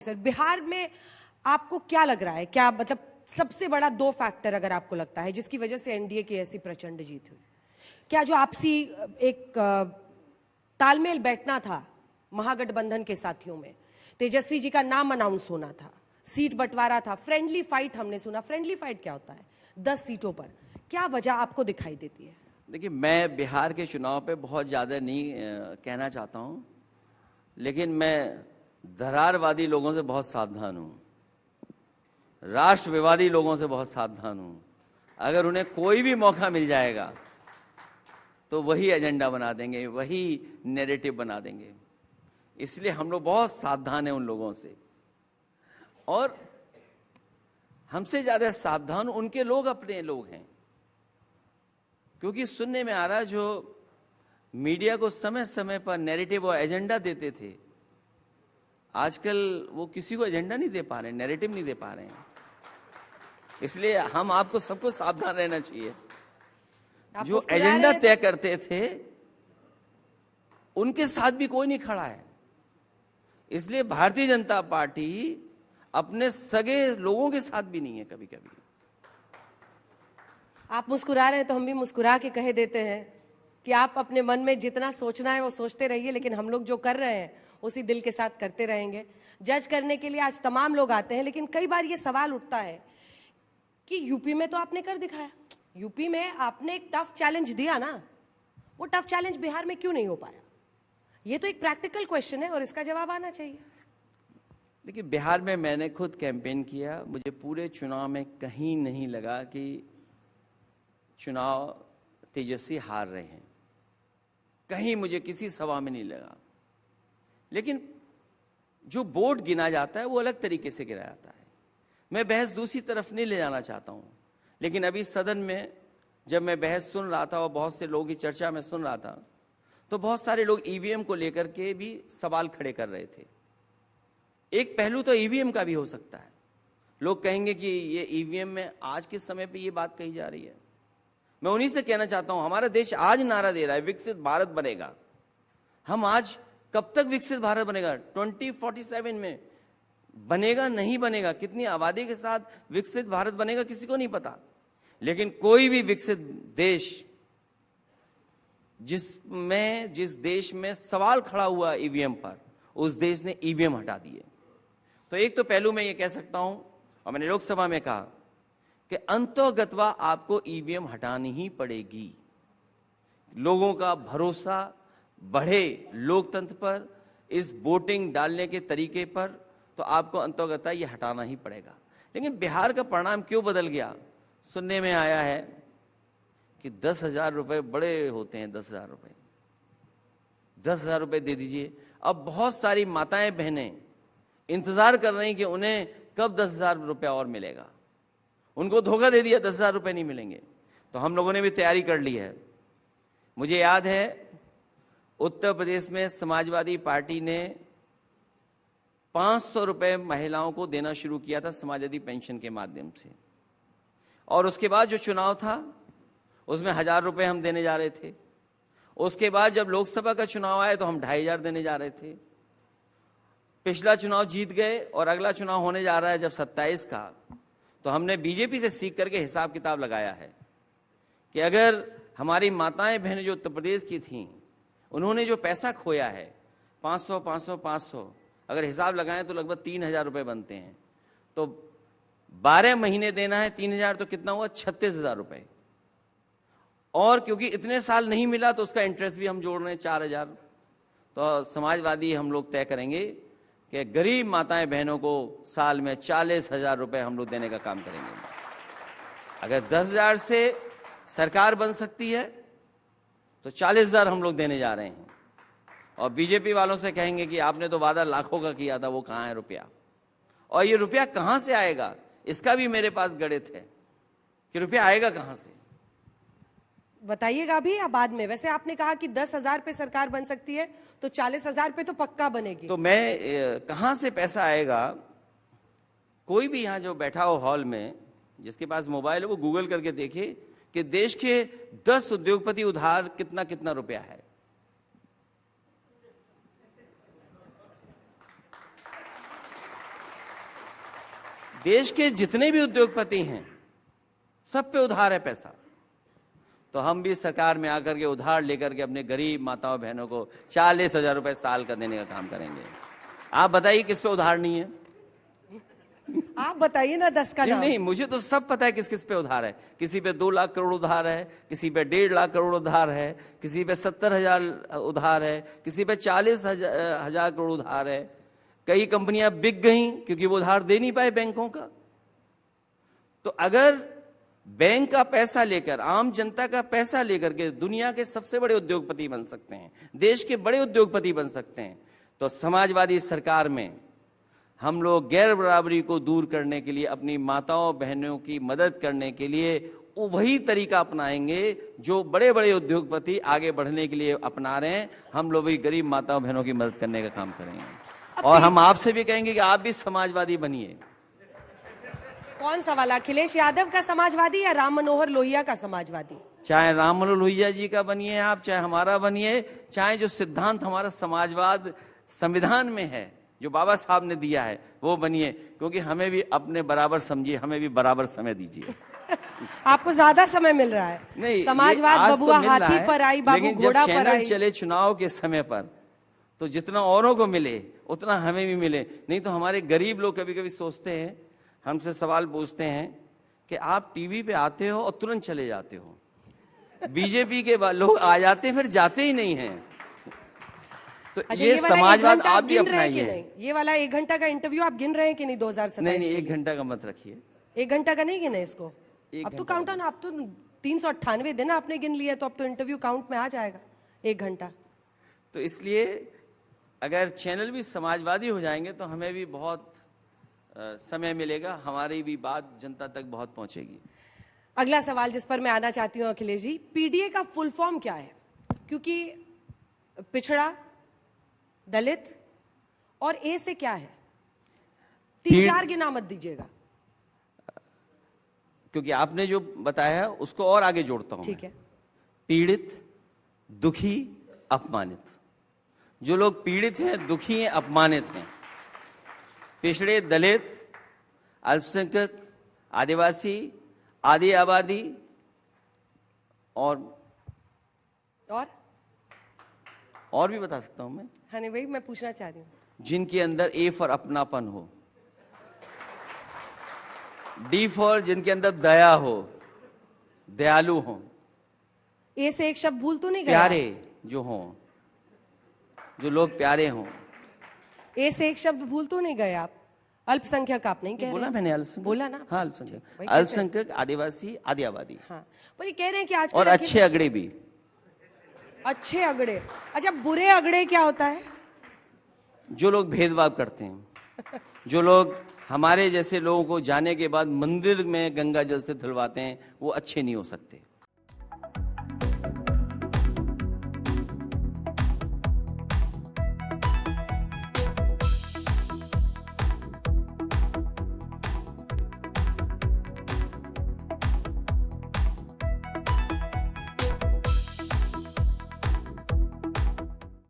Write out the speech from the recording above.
Sir, Bihar में आपको क्या लग रहा है, क्या मतलब सबसे बड़ा दो फैक्टर अगर आपको लगता है जिसकी वजह से एनडीए की ऐसी प्रचंड जीत हुई? क्या जो आपसी एक तालमेल बैठना था महागठबंधन के साथियों में, तेजस्वी जी का नाम अनाउंस होना था, सीट बंटवारा था, फ्रेंडली फाइट हमने सुना। फ्रेंडली फाइट क्या होता है 10 सीटों पर? क्या वजह आपको दिखाई देती है? देखिए, मैं बिहार के चुनाव पे बहुत ज़्यादा नहीं कहना चाहता हूँ, लेकिन मैं दरारवादी लोगों से बहुत सावधान हूँ, राष्ट्रविवादी लोगों से बहुत सावधान हूँ। अगर उन्हें कोई भी मौका मिल जाएगा तो वही एजेंडा बना देंगे, वही नैरेटिव बना देंगे। इसलिए हम लोग बहुत सावधान हैं उन लोगों से, और हमसे ज़्यादा सावधान उनके लोग अपने लोग हैं। क्योंकि सुनने में आ रहा, जो मीडिया को समय समय पर नैरेटिव और एजेंडा देते थे, आजकल वो किसी को एजेंडा नहीं दे पा रहे, नैरेटिव नहीं दे पा रहे हैं। इसलिए हम आपको सबको सावधान रहना चाहिए। जो एजेंडा तय करते थे उनके साथ भी कोई नहीं खड़ा है। इसलिए भारतीय जनता पार्टी अपने सगे लोगों के साथ भी नहीं है। कभी कभी आप मुस्कुरा रहे हैं तो हम भी मुस्कुरा के कह देते हैं कि आप अपने मन में जितना सोचना है वो सोचते रहिए, लेकिन हम लोग जो कर रहे हैं उसी दिल के साथ करते रहेंगे। जज करने के लिए आज तमाम लोग आते हैं, लेकिन कई बार ये सवाल उठता है कि यूपी में तो आपने कर दिखाया, यूपी में आपने एक टफ चैलेंज दिया ना, वो टफ चैलेंज बिहार में क्यों नहीं हो पाया? ये तो एक प्रैक्टिकल क्वेश्चन है और इसका जवाब आना चाहिए। देखिए, बिहार में मैंने खुद कैंपेन किया, मुझे पूरे चुनाव में कहीं नहीं लगा कि चुनाव तेजस्वी हार रहे हैं, कहीं मुझे किसी सभा में नहीं लगा। लेकिन जो वोट गिना जाता है वो अलग तरीके से गिना जाता है। मैं बहस दूसरी तरफ नहीं ले जाना चाहता हूँ, लेकिन अभी सदन में जब मैं बहस सुन रहा था और बहुत से लोगों की चर्चा में सुन रहा था, तो बहुत सारे लोग ईवीएम को लेकर के भी सवाल खड़े कर रहे थे। एक पहलू तो ईवीएम का भी हो सकता है। लोग कहेंगे कि ये ईवीएम में आज के समय पे ये बात कही जा रही है। मैं उन्हीं से कहना चाहता हूं, हमारा देश आज नारा दे रहा है विकसित भारत बनेगा। हम आज कब तक विकसित भारत बनेगा? 2047 में बनेगा, नहीं बनेगा, कितनी आबादी के साथ विकसित भारत बनेगा किसी को नहीं पता। लेकिन कोई भी विकसित देश जिस देश में सवाल खड़ा हुआ ईवीएम पर, उस देश ने ईवीएम हटा दिए। तो एक तो पहलू मैं ये कह सकता हूं, और मैंने लोकसभा में कहा कि अंतोगत्वा आपको ईवीएम हटानी ही पड़ेगी। लोगों का भरोसा बढ़े लोकतंत्र पर, इस वोटिंग डालने के तरीके पर, तो आपको अंतोगत्वा ये हटाना ही पड़ेगा। लेकिन बिहार का परिणाम क्यों बदल गया? सुनने में आया है कि 10,000 रुपये बड़े होते हैं। 10,000 रुपये, 10,000 रुपये दे दीजिए। अब बहुत सारी माताएं बहनें इंतजार कर रही कि उन्हें कब 10,000 रुपया और मिलेगा। उनको धोखा दे दिया, 10,000 रुपये नहीं मिलेंगे। तो हम लोगों ने भी तैयारी कर ली है। मुझे याद है उत्तर प्रदेश में समाजवादी पार्टी ने 500 रुपये महिलाओं को देना शुरू किया था समाजवादी पेंशन के माध्यम से, और उसके बाद जो चुनाव था उसमें 1,000 रुपये हम देने जा रहे थे। उसके बाद जब लोकसभा का चुनाव आया तो हम 2,500 देने जा रहे थे। पिछला चुनाव जीत गए और अगला चुनाव होने जा रहा है जब 27 का, तो हमने बीजेपी से सीख करके हिसाब किताब लगाया है कि अगर हमारी माताएं बहनें जो उत्तर प्रदेश की थीं, उन्होंने जो पैसा खोया है 500, अगर हिसाब लगाएं तो लगभग 3,000 रुपये बनते हैं। तो 12 महीने देना है 3,000, तो कितना हुआ? 36,000 रुपये। और क्योंकि इतने साल नहीं मिला तो उसका इंटरेस्ट भी हम जोड़ रहे हैं 4,000। तो समाजवादी हम लोग तय करेंगे कि गरीब माताएं बहनों को साल में 40,000 रुपये हम लोग देने का काम करेंगे। अगर 10,000 से सरकार बन सकती है तो 40,000 हम लोग देने जा रहे हैं। और बीजेपी वालों से कहेंगे कि आपने तो वादा लाखों का किया था, वो कहाँ है रुपया? और ये रुपया कहाँ से आएगा, इसका भी मेरे पास गणित है कि रुपया आएगा कहाँ से। बताइएगा अभी या बाद में? वैसे आपने कहा कि 10,000 पे सरकार बन सकती है, तो 40,000 पे तो पक्का बनेगी। तो मैं कहाँ से पैसा आएगा? कोई भी यहाँ जो बैठा हो हॉल में, जिसके पास मोबाइल है, वो गूगल करके देखे कि देश के 10 उद्योगपति उधार कितना कितना रुपया है। देश के जितने भी उद्योगपति हैं सब पे उधार है पैसा, तो हम भी सरकार में आकर के उधार लेकर के अपने गरीब माताओं बहनों को 40,000 रुपए साल का देने का काम करेंगे। आप बताइए किस पे उधार नहीं है? आप बताइए ना 10 का नाम। नहीं, मुझे तो सब पता है किस किस पे उधार है। किसी पे 2 लाख करोड़ उधार है, किसी पे 1.5 लाख करोड़ उधार है, किसी पे 70,000 उधार है, किसी पे 40,000 करोड़ उधार है। कई कंपनियां बिक गई क्योंकि वो उधार दे नहीं पाए बैंकों का। तो अगर बैंक का पैसा लेकर, आम जनता का पैसा लेकर के दुनिया के सबसे बड़े उद्योगपति बन सकते हैं, देश के बड़े उद्योगपति बन सकते हैं, तो समाजवादी सरकार में हम लोग गैर बराबरी को दूर करने के लिए, अपनी माताओं बहनों की मदद करने के लिए वही तरीका अपनाएंगे जो बड़े बड़े उद्योगपति आगे बढ़ने के लिए अपना रहे हैं। हम लोग भी गरीब माताओं बहनों की मदद करने का काम करेंगे। और हम आपसे भी कहेंगे कि आप भी समाजवादी बनिए। कौन सा वाला, अखिलेश यादव का समाजवादी या राम मनोहर लोहिया का समाजवादी? चाहे राम मनोहर लोहिया जी का बनिए आप, चाहे हमारा बनिए, चाहे जो सिद्धांत हमारा समाजवाद संविधान में है, जो बाबा साहब ने दिया है, वो बनिए। क्योंकि हमें भी अपने बराबर समझिए, हमें भी बराबर समय दीजिए। आपको ज्यादा समय मिल रहा है। नहीं, समाजवाद बबुआ हाथी पर आई, बाबू घोड़ा पर आई। चले चुनाव के समय पर तो जितना औरों को मिले उतना हमें भी मिले। नहीं तो हमारे गरीब लोग कभी कभी सोचते हैं, हमसे सवाल पूछते हैं कि आप टीवी पे आते हो और तुरंत चले जाते हो, बीजेपी के लोग आ जाते हैं फिर जाते ही नहीं हैं। तो अच्छा, ये समाजवाद आप भी अपनाइए। ये वाला 1 घंटा का इंटरव्यू आप गिन रहे हैं कि नहीं 2027? नहीं, 1 घंटा का मत रखिए। 1 घंटा का नहीं गिने इसको? अब तो काउंट ऑन, आप तो 398 दिन आपने गिन लिया, तो अब तो इंटरव्यू काउंट में आ जाएगा 1 घंटा। तो इसलिए अगर चैनल भी समाजवादी हो जाएंगे तो हमें भी बहुत समय मिलेगा, हमारी भी बात जनता तक बहुत पहुंचेगी। अगला सवाल जिस पर मैं आना चाहती हूँ अखिलेश जी, पीडीए का फुल फॉर्म क्या है? क्योंकि पिछड़ा, दलित और ए से क्या है? 3-4 गिना मत दीजिएगा, क्योंकि आपने जो बताया है उसको और आगे जोड़ता हूं। ठीक है। पीड़ित, दुखी, अपमानित। जो लोग पीड़ित हैं, दुखी हैं, अपमानित हैं, पिछड़े, दलित, अल्पसंख्यक, आदिवासी, आदि आबादी और भी बता सकता हूं मैं। हाँ नहीं, वही मैं पूछना चाह रही हूँ। जिनके अंदर ए फॉर अपनापन हो, डी फॉर जिनके अंदर दया हो, दयालु हो, ए से एक शब्द भूल तो नहीं गया? प्यारे जो हों, जो लोग प्यारे हों। ए से एक शब्द भूल तो नहीं गए आप? अल्पसंख्यक आप नहीं कह रहे? बोला मैंने अल्पसंख्यक, बोला ना? हाँ, अल्पसंख्यक, अल्पसंख्यक, आदिवासी, आदि आबादी। हाँ, पर ये कह रहे हैं कि आज और अच्छे अगड़े भी। अच्छे अगड़े? अच्छा, बुरे अगड़े क्या होता है? जो लोग भेदभाव करते हैं, जो लोग हमारे जैसे लोगों को जाने के बाद मंदिर में गंगा जल से धुलवाते हैं, वो अच्छे नहीं हो सकते।